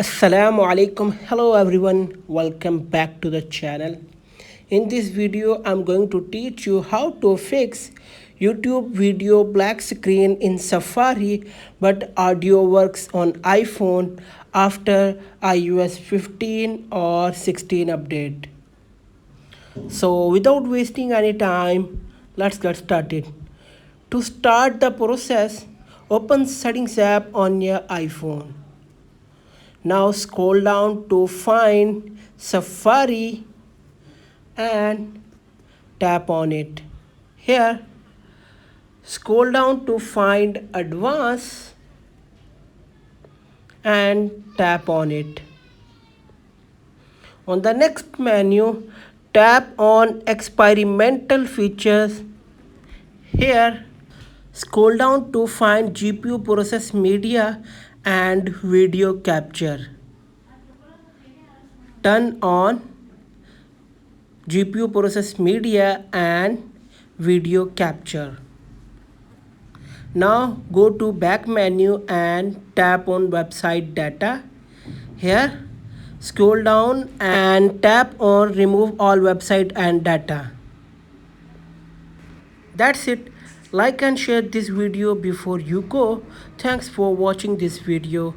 Assalamu alaikum. Hello everyone. Welcome back to the channel. In this video, I'm going to teach you how to fix YouTube video black screen in Safari but audio works on iPhone after iOS 15 or 16 update. So without wasting any time, let's get started. To start the process, open Settings app on your iPhone. Now scroll down to find Safari and tap on it. Here, scroll down to find Advanced and tap on it. On the next menu, tap on Experimental Features. Here, scroll down to find GPU Process Media and Video Capture. Turn on GPU process media and video capture. Now go to back menu and tap on website data. Here scroll down and tap on remove all website and data. That's it. Like and share this video before you go. Thanks for watching this video.